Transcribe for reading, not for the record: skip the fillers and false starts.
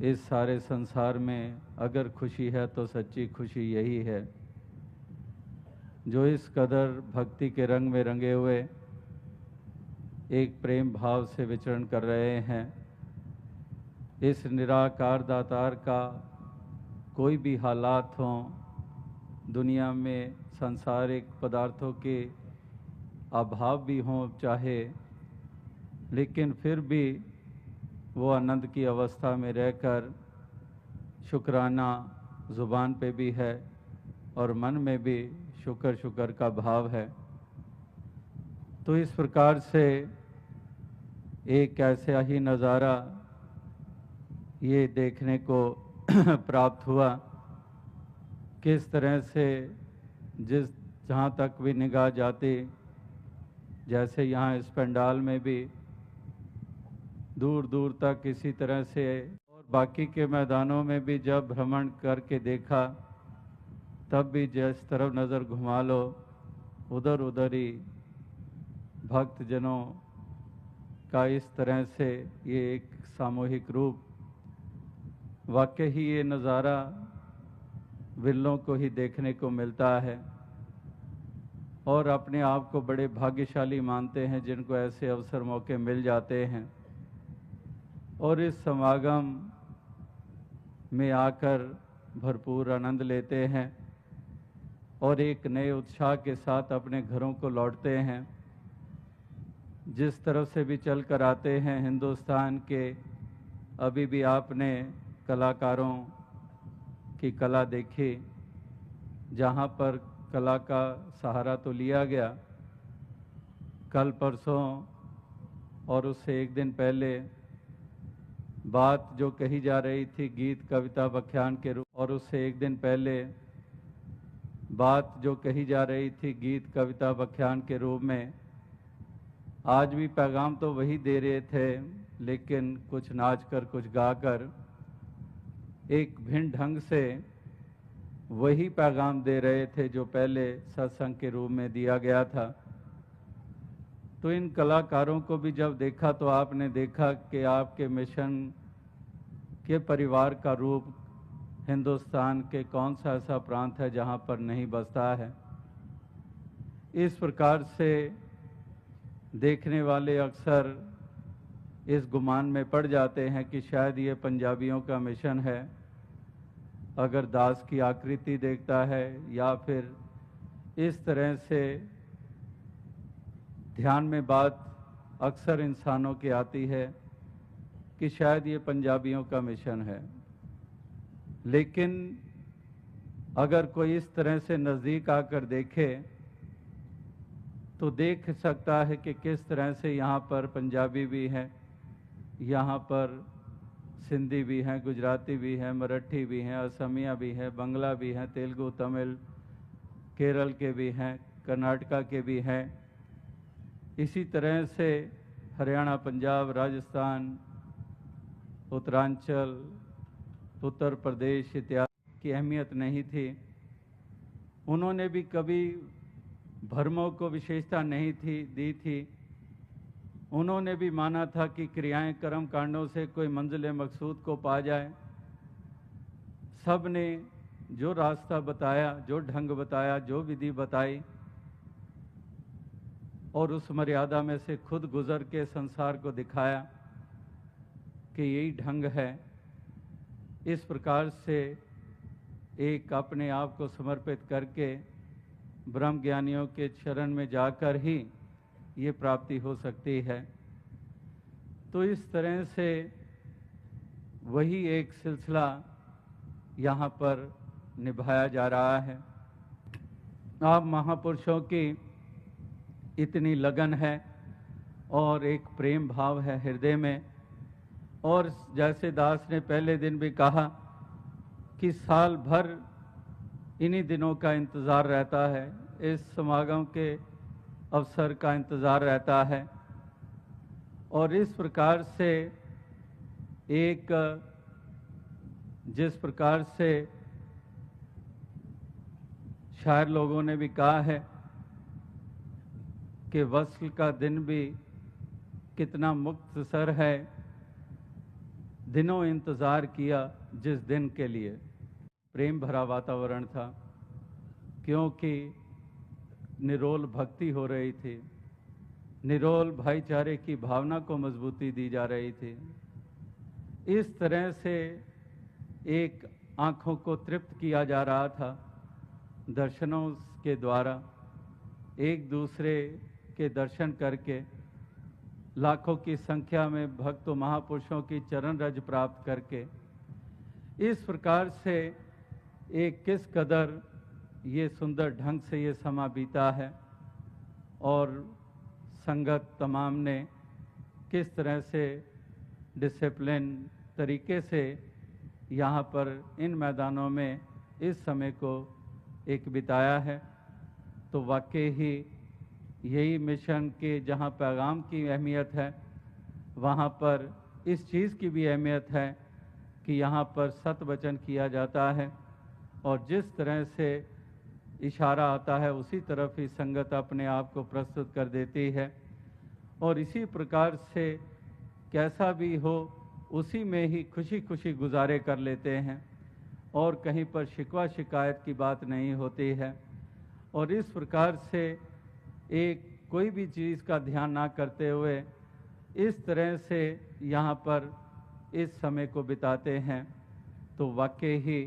इस सारे संसार में अगर खुशी है तो सच्ची खुशी यही है। जो इस कदर भक्ति के रंग में रंगे हुए एक प्रेम भाव से विचरण कर रहे हैं, इस निराकार दातार का कोई भी हालात हों, दुनिया में सांसारिक पदार्थों के अभाव भी हों चाहे, लेकिन फिर भी वो आनंद की अवस्था में रहकर शुक्राना ज़ुबान पे भी है और मन में भी शुक्र शुक्र का भाव है। तो इस प्रकार से एक ऐसा ही नज़ारा ये देखने को प्राप्त हुआ, किस तरह से जहाँ तक भी निगाह जाती, जैसे यहाँ इस पंडाल में भी दूर दूर तक इसी तरह से, और बाकी के मैदानों में भी जब भ्रमण करके देखा तब भी जिस तरफ नज़र घुमा लो उधर उधर ही भक्तजनों का इस तरह से ये एक सामूहिक रूप, वाकई ही ये नज़ारा विरलों को ही देखने को मिलता है और अपने आप को बड़े भाग्यशाली मानते हैं जिनको ऐसे अवसर मौके मिल जाते हैं और इस समागम में आकर भरपूर आनंद लेते हैं और एक नए उत्साह के साथ अपने घरों को लौटते हैं। जिस तरफ से भी चल कर आते हैं हिंदुस्तान के, अभी भी आपने कलाकारों की कला देखी, जहाँ पर कला का सहारा तो लिया गया। कल परसों और उससे एक दिन पहले बात जो कही जा रही थी गीत कविता व्याख्यान के रूप, और उससे एक दिन पहले बात जो कही जा रही थी गीत कविता व्याख्यान के रूप में, आज भी पैगाम तो वही दे रहे थे, लेकिन कुछ नाच कर कुछ गाकर एक भिन्न ढंग से वही पैगाम दे रहे थे जो पहले सत्संग के रूप में दिया गया था। तो इन कलाकारों को भी जब देखा तो आपने देखा कि आपके मिशन के परिवार का रूप हिंदुस्तान के कौन सा ऐसा प्रांत है जहां पर नहीं बसता है। इस प्रकार से देखने वाले अक्सर इस गुमान में पड़ जाते हैं कि शायद ये पंजाबियों का मिशन है, अगर दास की आकृति देखता है या फिर इस तरह से ध्यान में बात अक्सर इंसानों की आती है कि शायद ये पंजाबियों का मिशन है। लेकिन अगर कोई इस तरह से नज़दीक आकर देखे तो देख सकता है कि किस तरह से यहाँ पर पंजाबी भी हैं, यहाँ पर सिंधी भी हैं, गुजराती भी हैं, मराठी भी हैं, असमिया भी हैं, बंगला भी हैं, तेलुगु, तमिल, केरल के भी हैं, कर्नाटका के भी हैं। इसी तरह से हरियाणा, पंजाब, राजस्थान, उत्तरांचल, उत्तर प्रदेश इत्यादि की अहमियत नहीं थी। उन्होंने भी कभी भरमों को विशेषता नहीं थी दी थी। उन्होंने भी माना था कि क्रियाएं कर्म कांडों से कोई मंजिल मकसूद को पा जाए। सब ने जो रास्ता बताया, जो ढंग बताया, जो विधि बताई और उस मर्यादा में से खुद गुजर के संसार को दिखाया कि यही ढंग है। इस प्रकार से एक अपने आप को समर्पित करके ब्रह्म ज्ञानियों के चरण में जाकर ही ये प्राप्ति हो सकती है। तो इस तरह से वही एक सिलसिला यहाँ पर निभाया जा रहा है। आप महापुरुषों की इतनी लगन है और एक प्रेम भाव है हृदय में, और जैसे दास ने पहले दिन भी कहा कि साल भर इन्हीं दिनों का इंतज़ार रहता है, इस समागम के अवसर का इंतज़ार रहता है। और इस प्रकार से एक जिस प्रकार से शायर लोगों ने भी कहा है कि वस्ल का दिन भी कितना मुख्तसर है, दिनों इंतज़ार किया जिस दिन के लिए। प्रेम भरा वातावरण था, क्योंकि निरोल भक्ति हो रही थी, निरोल भाईचारे की भावना को मजबूती दी जा रही थी। इस तरह से एक आँखों को तृप्त किया जा रहा था दर्शनों के द्वारा, एक दूसरे के दर्शन करके लाखों की संख्या में भक्तों महापुरुषों की चरण रज प्राप्त करके इस प्रकार से एक किस कदर ये सुंदर ढंग से ये समा बीता है और संगत तमाम ने किस तरह से डिसिप्लिन तरीके से यहाँ पर इन मैदानों में इस समय को एक बिताया है। तो वाकई ही यही मिशन के जहाँ पैगाम की अहमियत है, वहाँ पर इस चीज़ की भी अहमियत है कि यहाँ पर सत्य वचन किया जाता है और जिस तरह से इशारा आता है उसी तरफ ही संगत अपने आप को प्रस्तुत कर देती है और इसी प्रकार से कैसा भी हो उसी में ही खुशी खुशी गुजारे कर लेते हैं और कहीं पर शिकवा शिकायत की बात नहीं होती है। और इस प्रकार से एक कोई भी चीज़ का ध्यान ना करते हुए इस तरह से यहाँ पर इस समय को बिताते हैं, तो वाकई ही